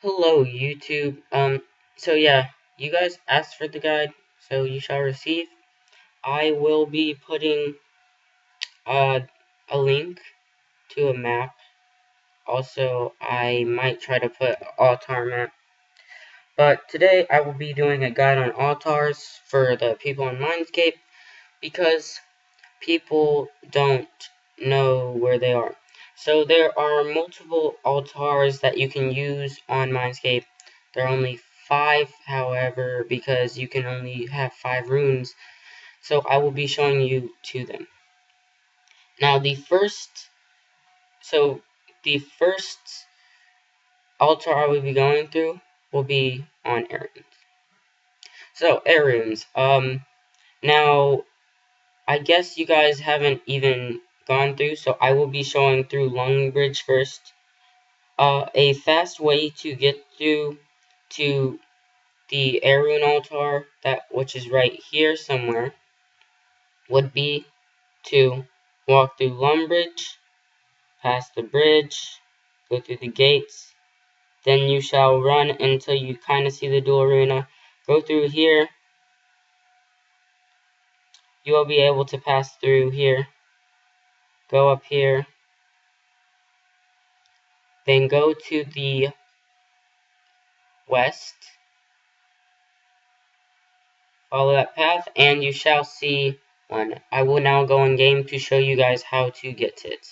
Hello, YouTube. So yeah, you guys asked for the guide, so you shall receive. I will be putting uh, a link to a map. Also, I might try to put an altar map. But today, I will be doing a guide on altars for the people in Minescape because people don't know where they are. So there are multiple altars that you can use on Minescape. There are only 5, however, because you can only have 5 runes. So I will be showing you 2 them. Now the first altar I will be going through will be on air runes. So air runes. Now I guess you guys haven't even gone through, so I will be showing through Longbridge first. A fast way to get through to the Arun altar, which is right here somewhere, would be to walk through Longbridge, pass the bridge, go through the gates, then you shall run until you kind of see the dual arena, go through here, you will be able to pass through here, go up here, then go to the west, follow that path, and you shall see one. I will now go in game to show you guys how to get to it.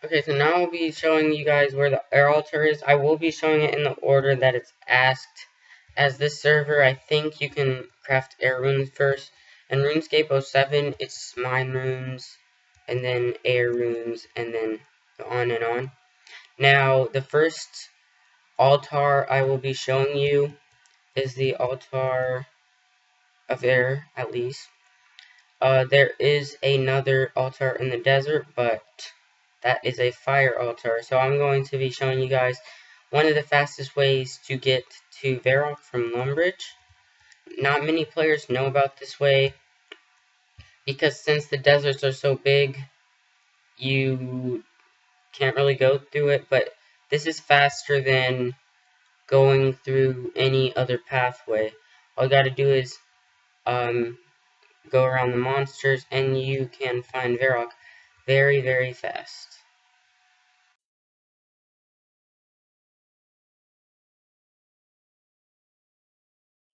Okay, so now I'll be showing you guys where the air altar is. I will be showing it in the order that it's asked. As this server, I think you can craft air runes first. In Runescape 07, it's mine runes, and then air runes, and then on and on. Now, the first altar I will be showing you is the altar of air, at least. There is another altar in the desert, but that is a fire altar. So I'm going to be showing you guys one of the fastest ways to get to Varrock from Lumbridge. Not many players know about this way, because since the deserts are so big, you can't really go through it, but this is faster than going through any other pathway. All you gotta do is go around the monsters, and you can find Varrock very, very fast.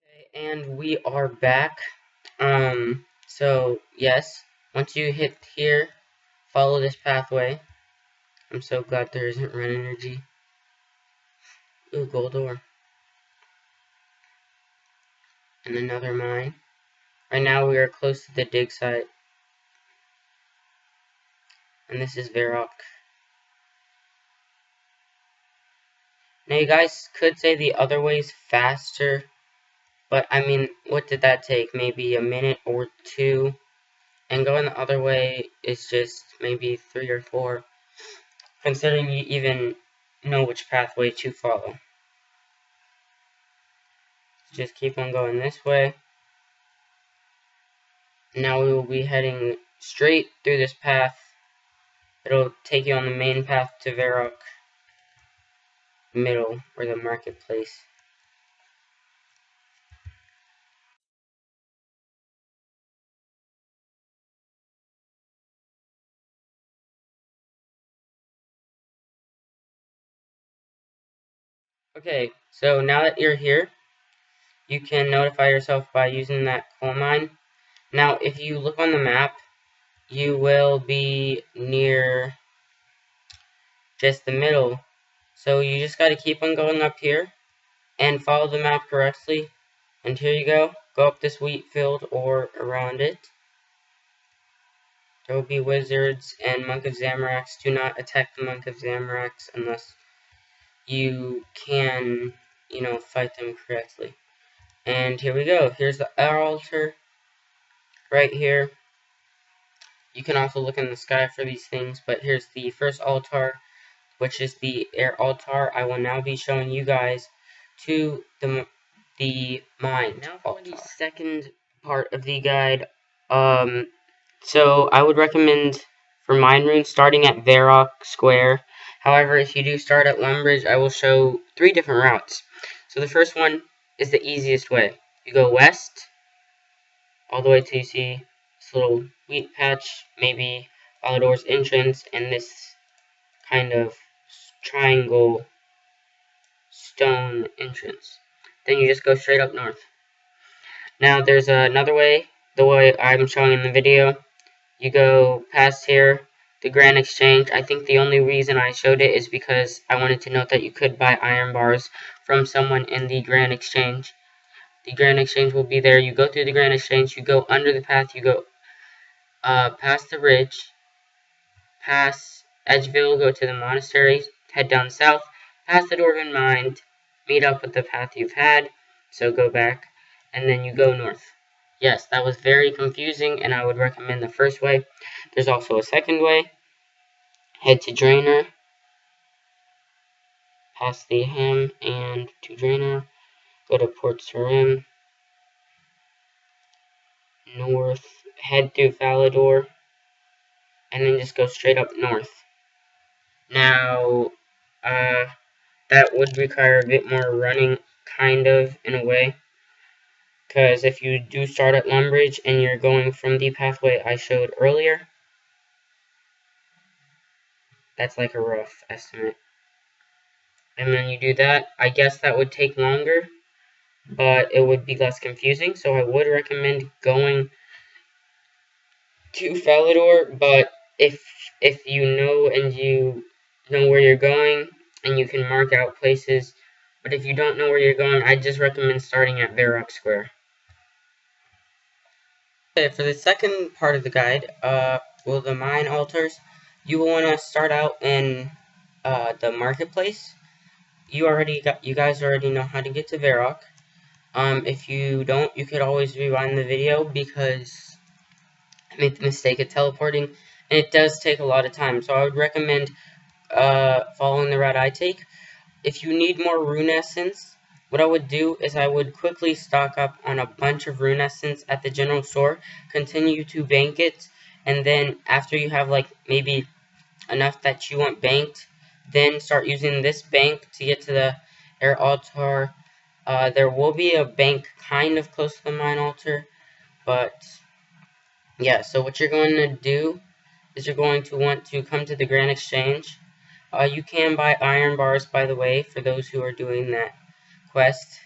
Okay, and we are back. So yes, once you hit here, follow this pathway. I'm so glad there isn't run energy. Ooh, gold ore. And another mine. Right now we are close to the dig site. And this is Varrock. Now you guys could say the other way's faster, but I mean, what did that take? Maybe a minute or 2? And going the other way is just maybe 3 or 4, considering you even know which pathway to follow. Just keep on going this way. Now we will be heading straight through this path. It'll take you on the main path to Varrock Middle, or the marketplace. Okay, so now that you're here, you can notify yourself by using that coal mine. Now, if you look on the map, you will be near just the middle. So you just gotta keep on going up here and follow the map correctly. And here you go. Go up this wheat field or around it. There will be wizards and Monk of Zamorax. Do not attack the Monk of Zamorax unless you can, fight them correctly. And here we go. Here's the air altar right here. You can also look in the sky for these things, but here's the first altar, which is the air altar. I will now be showing you guys to the mine. Now for the second part of the guide. So I would recommend for mine runes starting at Varrock Square. However, if you do start at Lumbridge, I will show 3 different routes. So the first one is the easiest way. You go west, all the way till you see this little wheat patch, maybe Valador's entrance, and this kind of triangle stone entrance. Then you just go straight up north. Now there's another way, the way I'm showing in the video. You go past here, the Grand Exchange. I think the only reason I showed it is because I wanted to note that you could buy iron bars from someone in the Grand Exchange. The Grand Exchange will be there. You go through the Grand Exchange, you go under the path, you go past the ridge, past Edgeville, go to the monastery, head down south, past the Dwarven Mine, meet up with the path you've had, so go back, and then you go north. Yes, that was very confusing, and I would recommend the first way. There's also a second way. Head to Draenor, past the Ham, and to Draenor, go to Port Sarim, north, head through Valador, and then just go straight up north. Now, that would require a bit more running, kind of, in a way. Because if you do start at Lumbridge and you're going from the pathway I showed earlier, that's like a rough estimate. And then you do that, I guess that would take longer, but it would be less confusing. So I would recommend going to Falador, but if you know and you know where you're going and you can mark out places, but if you don't know where you're going, I just recommend starting at Varrock Square. Okay, for the second part of the guide, well, the mine altars, you will want to start out in the marketplace. You guys already know how to get to Varrock. If you don't, you could always rewind the video because I made the mistake of teleporting, and it does take a lot of time. So I would recommend following the route I take. If you need more rune essence, what I would do is I would quickly stock up on a bunch of rune essence at the general store, continue to bank it, and then after you have like maybe enough that you want banked, then start using this bank to get to the air altar. There will be a bank kind of close to the mine altar, but yeah, so what you're going to do is you're going to want to come to the Grand Exchange. You can buy iron bars, by the way, for those who are doing that quest.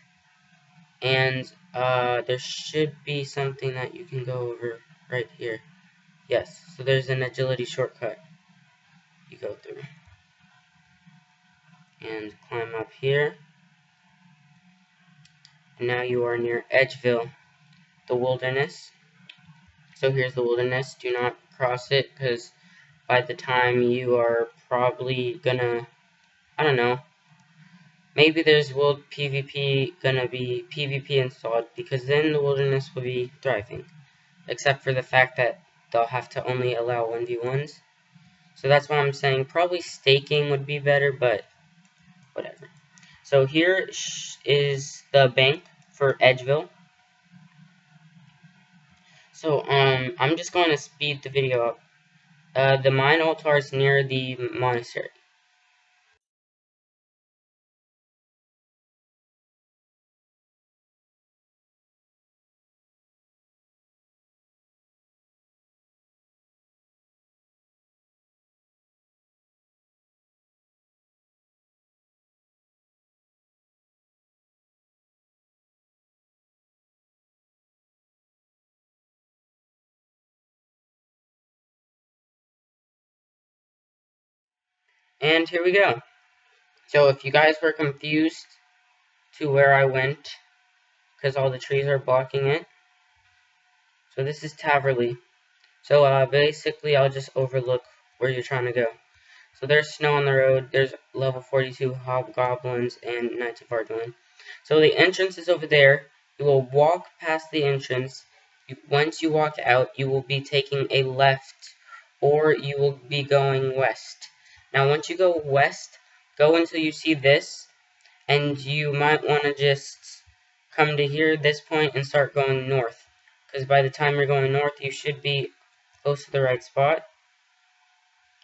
And there should be something that you can go over right here. Yes, so there's an agility shortcut you go through. And climb up here. And now you are near Edgeville, the wilderness. So here's the wilderness. Do not cross it, because by the time you are probably gonna, I don't know, maybe there's world PvP gonna be PvP installed, because then the wilderness will be thriving. Except for the fact that they'll have to only allow 1v1s. So that's why I'm saying probably staking would be better, but whatever. So here is the bank for Edgeville. So I'm just going to speed the video up. The mine altar is near the monastery. And here we go. So if you guys were confused to where I went, because all the trees are blocking it, so this is Taverley. So basically I'll just overlook where you're trying to go. So there's snow on the road, there's level 42 hobgoblins and Knights of Arduin. So the entrance is over there. You will walk past the entrance. Once you walk out, you will be taking a left, or you will be going west. Now once you go west, go until you see this, and you might want to just come to here, this point, and start going north. Because by the time you're going north, you should be close to the right spot.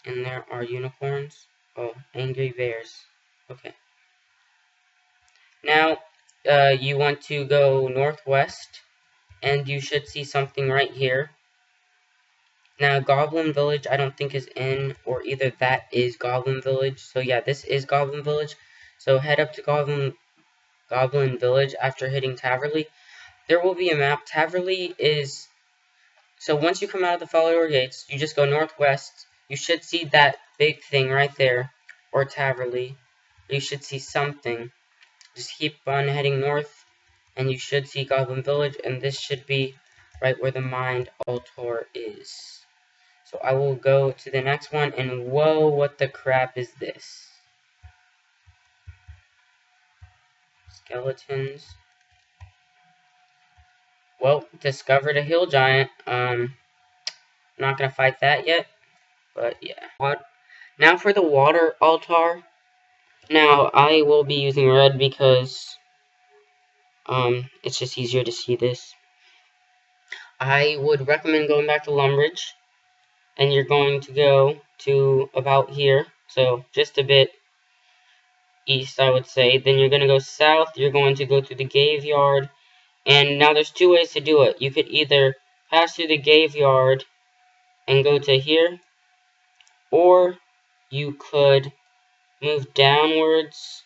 And there are unicorns. Oh, angry bears. Okay. Now, you want to go northwest, and you should see something right here. Now, Goblin Village, I don't think is in, or either that is Goblin Village. So yeah, this is Goblin Village. So head up to Goblin Village after hitting Taverley. There will be a map. Taverley is... So once you come out of the Follower Gates, you just go northwest. You should see that big thing right there, or Taverley. You should see something. Just keep on heading north, and you should see Goblin Village, and this should be right where the Mind Altar is. So I will go to the next one, and whoa, what the crap is this? Skeletons. Well, discovered a hill giant. Not gonna fight that yet, but yeah. What? Now for the water altar. Now I will be using red because it's just easier to see this. I would recommend going back to Lumbridge, and you're going to go to about here, so just a bit east, I would say. Then you're going to go south, you're going to go through the graveyard, and now there's two ways to do it. You could either pass through the graveyard and go to here, or you could move downwards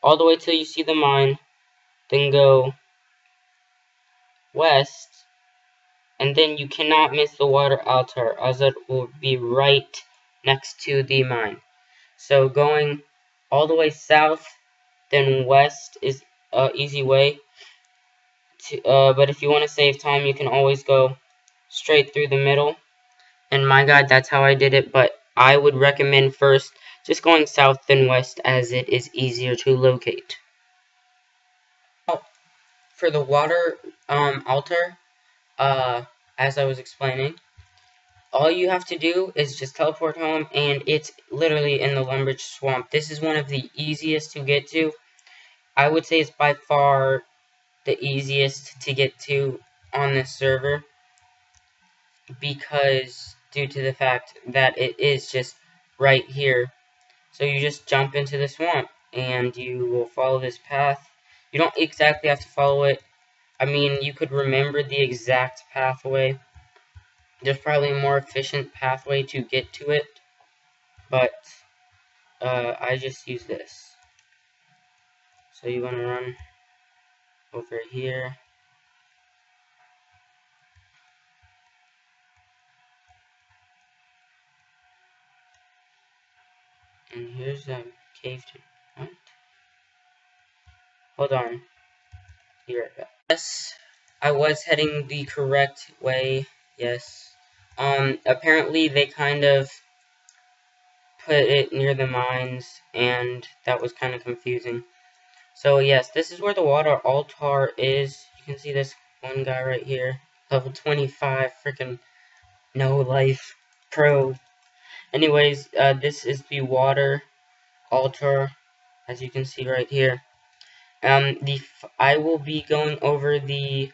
all the way till you see the mine, then go west, and then you cannot miss the water altar, as it will be right next to the mine. So going all the way south, then west is an easy way. But if you want to save time, you can always go straight through the middle. And my god, that's how I did it, but I would recommend first just going south then west, as it is easier to locate. For the water altar, as I was explaining, all you have to do is just teleport home, and it's literally in the Lumbridge Swamp. This is one of the easiest to get to. I would say it's by far the easiest to get to on this server, because due to the fact that it is just right here. So you just jump into the swamp, and you will follow this path. You don't exactly have to follow it. I mean, you could remember the exact pathway. There's probably a more efficient pathway to get to it, but I just use this. So you want to run over here. And here's a cave to... What? Hold on. Be right back. Yes, I was heading the correct way. Yes. Apparently they kind of put it near the mines, and that was kind of confusing. So yes, this is where the water altar is. You can see this one guy right here. Level 25, freaking no life pro. Anyways, this is the water altar, as you can see right here. I will be going over the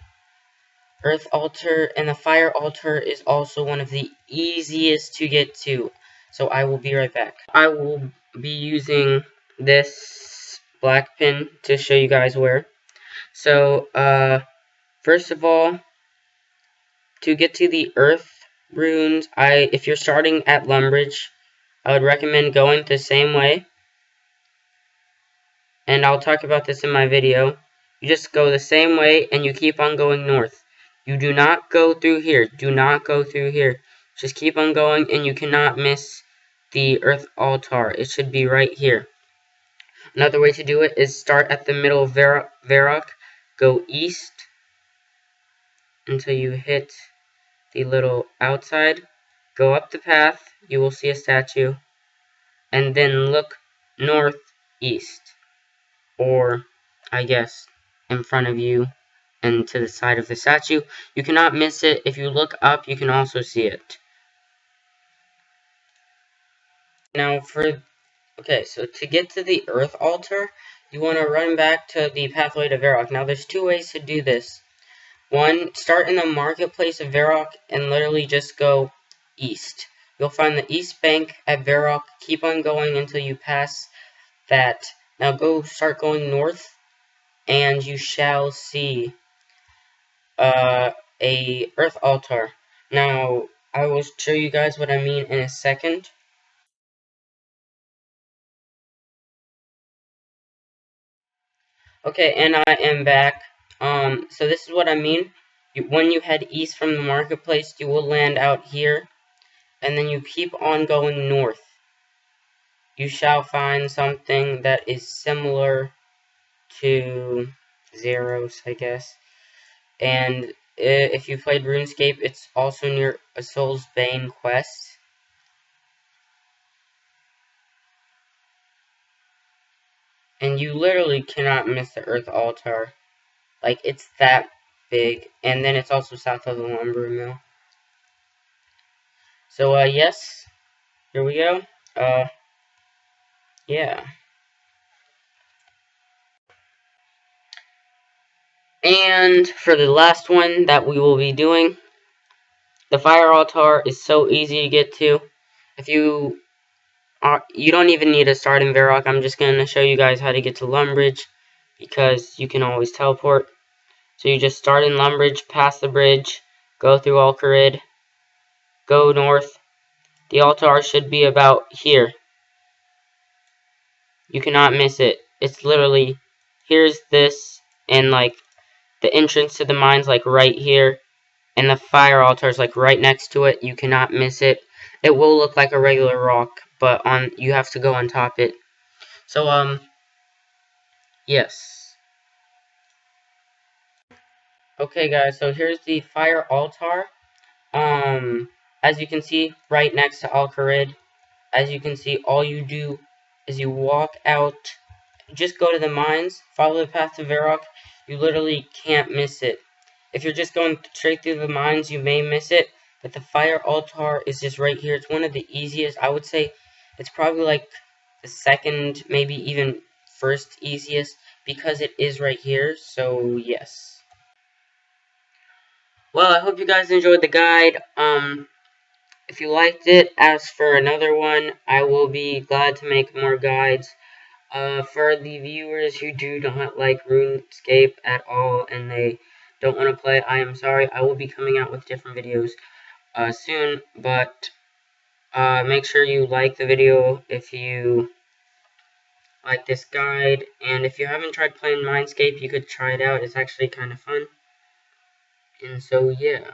earth altar, and the fire altar is also one of the easiest to get to. So I will be right back. I will be using this black pin to show you guys where. So, first of all, to get to the earth runes, if you're starting at Lumbridge, I would recommend going the same way. And I'll talk about this in my video. You just go the same way, and you keep on going north. You do not go through here. Do not go through here. Just keep on going, and you cannot miss the earth altar. It should be right here. Another way to do it is start at the middle of Varrock, go east until you hit the little outside, go up the path, you will see a statue, and then look northeast, or I guess in front of you and to the side of the statue. You cannot miss it. If you look up, you can also see it. Now okay, so to get to the earth altar, you want to run back to the pathway to Varrock. Now there's two ways to do this. One, start in the marketplace of Varrock and literally just go east. you'll find the east bank at Varrock. Keep on going until you pass that. Now start going north, and you shall see a earth altar. Now, I will show you guys what I mean in a second. Okay, and I am back. So this is what I mean. When you head east from the marketplace, you will land out here, and then you keep on going north. You shall find something that is similar to Zeros, I guess. And if you played Runescape, it's also near a Soul's Bane quest. And you literally cannot miss the Earth Altar. Like, it's that big. And then it's also south of the lumber mill. So, yes. Here we go. Yeah. And for the last one that we will be doing, the fire altar is so easy to get to. If you don't even need to start in Varrock. I'm just going to show you guys how to get to Lumbridge, because you can always teleport. So you just start in Lumbridge, pass the bridge, go through Alcarid, go north. The altar should be about here. You cannot miss it. It's literally, here's this, and like the entrance to the mine's like right here, and the fire altar is like right next to it. You cannot miss it. It will look like a regular rock, but you have to go on top it. So yes. Okay guys, so here's the fire altar. As you can see, right next to Alcarid. As you can see, all you do is you walk out, just go to the mines, follow the path to Varrock. You literally can't miss it. If you're just going straight through the mines, you may miss it, but the fire altar is just right here. It's one of the easiest. I would say it's probably like the second, maybe even first easiest, because it is right here. So yes. Well, I hope you guys enjoyed the guide. If you liked it, ask for another one. I will be glad to make more guides. For the viewers who do not like RuneScape at all and they don't want to play, I am sorry. I will be coming out with different videos soon, but make sure you like the video if you like this guide. And if you haven't tried playing Minescape, you could try it out. It's actually kind of fun. And so, yeah.